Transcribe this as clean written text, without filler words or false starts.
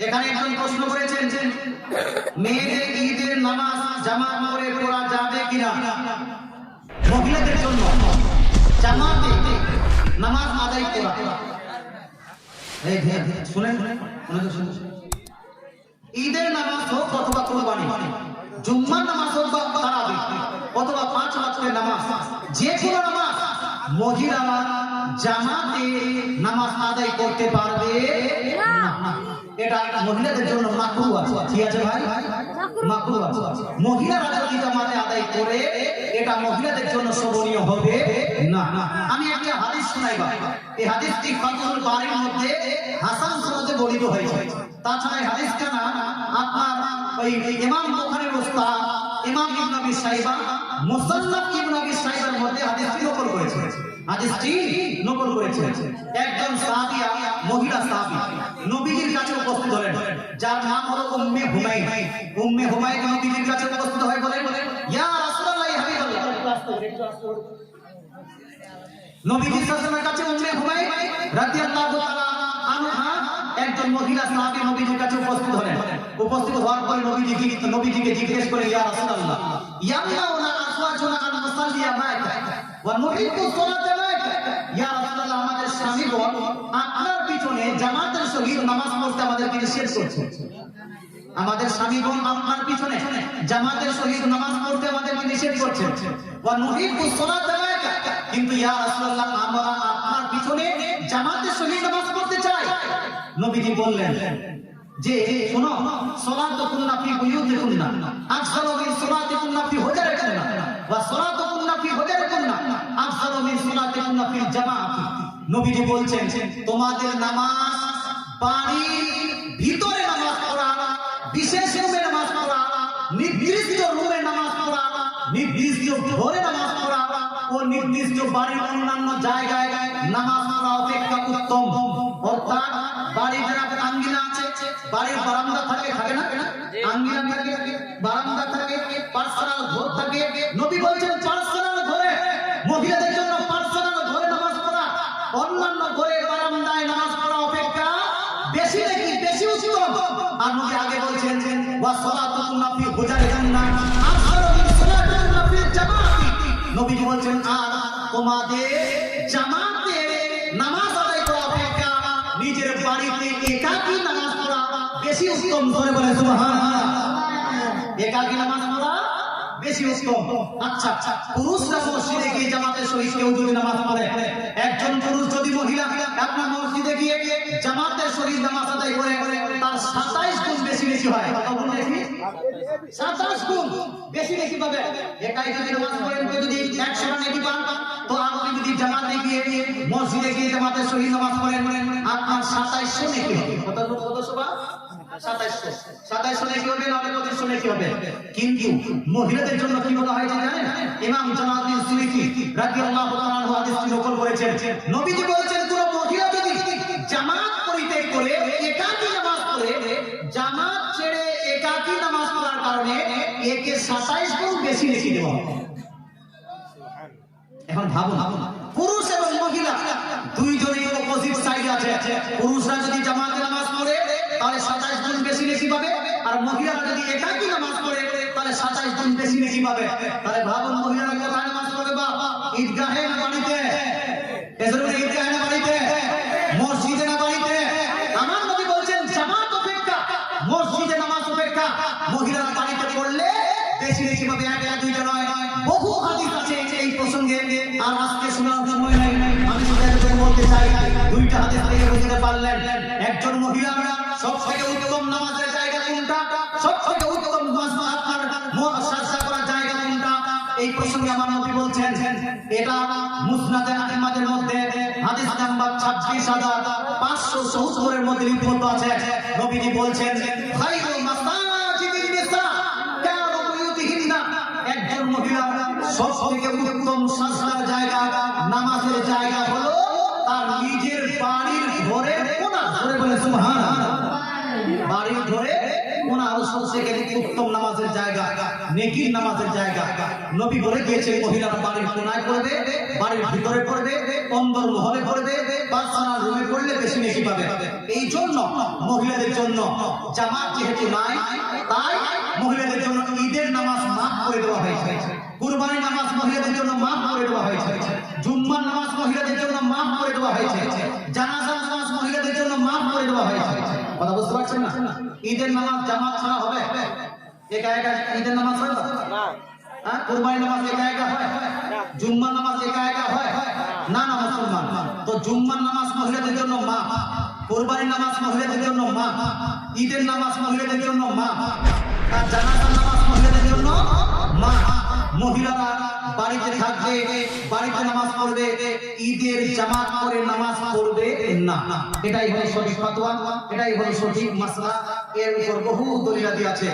এখানে একজন প্রশ্ন করেছেন যে মেয়েদের ঈদের নামাজ জামাত করে পড়া যাবে কিনা। মহিলাদের জন্য জামাতে নামাজ আদায় করা, শুনেন ঈদের নামাজ হোক অথবা কুরবানি, জুম্মার নামাজ হোক বা তারাবি অথবা 5 ওয়াক্তের নামাজ, যে কোনো নামাজ মহিলারা জামাতে নামাজ আদায় করতে পারবে না। এটা মহিলাদের জন্য মাকরুহ আছে। ঠিক আছে ভাই, মাকরুহ আছে। মহিলারা যদি জামাতে আদায় করে এটা মহিলাদের জন্য শোভনীয় হবে না। আমি একটা হাদিস শোনাইবা, এই হাদিসটি ফাতুহুল বারীর মধ্যে হাসান সনদে বর্ণিত হয়েছে। তাছাড়া এই হাদিসটা না আপনার ওই ইমাম বুখারীর উস্তাদ ইমাম ইবনে আবি শাইবা মুসান্নাফ ইবনে আবি শাইবার মধ্যে হাদিসটি নকল করেছে। হাদিসটি নকল করেছে একজন সাহাবিয়া, মহিলা সাহাবী নবীজির কাছে উপস্থিত হলেন, যার নাম হলো উম্মে হুমাইন। উম্মে হুমাইন নবীজির কাছে উপস্থিত হয়ে বলেন, ইয়া রাসূলুল্লাহ ইয়া হাবিবাল্লাহ। নবীজি সাল্লাল্লাহু আলাইহি কাছে উম্মে হুমাইন রাদিয়াল্লাহু তাআলা আনহা একজন মহিলা সাহাবী নবীজির কাছে উপস্থিত হলেন। উপস্থিত হওয়ার পরে নবীজিকে জিজ্ঞেস করে, ইয়া রাসূলুল্লাহ ইয়ামনাউনা আসওয়াজুনা আন মুসাল্লিয়া মা'কা ওয়া নুহিব্বু সালাতা মা'কা। ইয়া রাসূলুল্লাহ আমাদের স্বামীগণ আপনার পিছনে জামাতের সহিত নামাজ পড়তে আমাদেরকে নিষেধ করছে। আমাদের স্বামীগণ আপনার পিছনে জামাতের সহিত নামাজ পড়তে আমাদেরকে নিষেধ করছে। ওয়া নুহিব্বু সালাতা মা'কা, কিন্তু ইয়া রাসূলুল্লাহ আমরা আপনার পিছনে জামাতের সহিত নামাজ পড়তে চাই। নবীজি বললেন যে শোনো, সালাতুকুন্না ফি বুয়ুতিকুন্না আফসালু মিন সালাতিকুন্না ফি হুজরাতিকুন্না ওয়া সালাতুকুন্না ফি হুজরাতিকুন্না আফসালু মিন সালাতিকুন্না ফিল জামাআতি। নবীজি বলছেন তোমাদের নামাজ বাড়ির ভিতরে নামাজ পড়া, বিশেষ রুমে নামাজ পড়া, নির্দিষ্ট রুমে নামাজ পড়া, নির্দিষ্ট ঘরে নামাজ পড়া ও নির্দিষ্ট বাড়ির অন্যান্য জায়গায় নামাজ পড়া অপেক্ষা উত্তম। অর্থাৎ বাড়ির যারা আঙ্গিনা আছে, বাড়ির বারান্দা থাকে না, আঙ্গিনা থাকে, বারান্দা থাকে, পার্সোনাল ঘর থাকে। নবী বলছেন পার্সোনাল ঘরে, মহিলাদের জন্য পার্সোনাল ঘরে নামাজ পড়া অন্যান্য ঘরে বারান্দায় নামাজ পড়া অপেক্ষা বেশি নাকি বেশি উত্তম। আর নবী আগে বলছেন ওয়া সালাতুকুন্না ফি হুজরাতিকুন্না আফসালু মিন সালাতিকুন্না ফিল জামাআতি। নবী বলছেন আর তোমাদের জামাতে নামাজ আদায় করা অপেক্ষা নিজের বাড়িতে একাকী নামাজ পড়া বেশি উত্তম। করে বলে সুবহানাল্লাহ, একাকী নামাজ পড়া বেশি উত্তম। আচ্ছা, পুরুষরা মসজিদে গিয়ে জামাতের সহিত কেউ যদি নামাজ পড়ে, একজন পুরুষ যদি মহিলা আপনার মসজিদে গিয়ে জামাতের সহিত নামাজ আদায় করে তার 27 গুণ বেশি হয়। কত গুণ বেশি? 27 গুণ বেশি পাবে। একাই যদি নামাজ পড়েন যদি 100 টা নেকি পান, তো আপনি যদি জামাতে গিয়ে মসজিদে গিয়ে জামাতের সহিত নামাজ পড়েন আপনার 2700 নেকি হবে। কত সবা? 2700 নেকি হবে, না 2500 নেকি হবে। কিন্তু মহিলাদের জন্য কি বলা হয়েছে জানেন? ইমাম জালালউদ্দিন সুয়ুতী রাদিয়াল্লাহু তাআলা আনহু হাদিসটি নকল করেছেন। নবীজি বলেছেন কোন মহিলা যদি জামাত পরিত্যাগ করে একাকী নামাজ পড়ে, জামাত ছেড়ে একাকী নামাজ পড়ার কারণে একে 27 গুণ বেশি নেকি দেওয়া হবে। এখন ভাবুন, পুরুষ এবং মহিলা দুইজনেই অপোজিট সাইডে আছে। পুরুষরা যদি জামাতে নামাজ পড়ে তাহলে 27 গুণ বেশি নেকি পাবে, আর মহিলারা যদি একাকী নামাজ পড়ে তাহলে 27 গুণ বেশি নেকি পাবে। তাহলে ভাবুন মহিলারা কোথায় নামাজ পড়বে? বা ঈদগাহে না বাড়িতে? এজন্য ঈদগাহে না বাড়িতে? মসজিদে না বাড়িতে? আমার নবী বলছেন জামাত অপেক্ষা মসজিদে নামাজ অপেক্ষা মহিলারা বাড়িতে পড়লে বেশি নেকি পাবে। একটা দুইটা নয়, বহু হাদিস আছে এই প্রসঙ্গে। আর আজকে শোনার সময় নাই, আমি শুধু বলতে চাই দুইটা হাদিস থেকে বুঝতে পারলেন একজন মহিলা সবথেকে উত্তম নামাজের জায়গা কোনটা, সবথেকে উত্তম আপনার সাজদা করার জায়গা কোনটা, এই প্রসঙ্গে আমার নবী বলছেন। এটা মুসনাদে আহমদের মধ্যে হাদিস নাম্বার 26,570 এর মধ্যে লিপিবদ্ধ আছে। নবীজি বলছেন খায়রুল মাসাজিদিন নিসা কানু বুয়ুতিহিন্না, একজন মহিলা সবথেকে উত্তম সাজদার জায়গা, নামাজের জায়গা হলো তার নিজের বাড়ির ঘরের কোণা। ধরে বলে সুবহানাল্লাহ, বাড়ির ঘরে কোণা সবথেকে উত্তম নামাজের জায়গা। নেকির নামাজের জায়গা। নবী বলে দিয়েছেন মহিলারা বাড়ির কোনায় পড়বে, বাড়ির ভিতরে পড়বে, অন্দর মহলে পড়বে, পার্সোনাল রুমে পড়লে বেশি নেকি পাবে। এই জন্য মহিলাদের জন্য জামাত যেহেতু নাই, তাই মহিলাদের জন্য ঈদের নামাজ মাফ করে দেওয়া হয়েছে, কুরবানির নামাজ মহিলাদের জন্য মাফ করে দেওয়া হয়েছে, জুম্মার নামাজ মহিলাদের জন্য মাফ করে দেওয়া হয়েছে, জানাজা নামাজ মহিলাদের জন্য মাফ করে দেওয়া হয়েছে। কথা বুঝতে পারছেন না? ঈদের নামাজ জামাত ছাড়া হবে? একা একা ঈদের নামাজ হয় না? হ্যাঁ, কুরবানির নামাজ একা একা হয়? জুম্মার নামাজ একা একা হয় না? না মুসলমান, তো জুম্মার নামাজ মহিলাদের জন্য মাফ, কুরবানির নামাজ মহিলাদের জন্য মাফ, ঈদের নামাজ মহিলাদের জন্য মাফ, আর জানাজার নামাজ মহিলাদের জন্য মাফ। মহিলারা বাড়িতে থাকবে, বাড়িতে নামাজ পড়বে, ঈদের জামাত করে নামাজ পড়বে না। এটাই হলো সঠিক ফতোয়া, এটাই হলো সঠিক মাসলা। এর উপর বহু দলিলাদি আছে।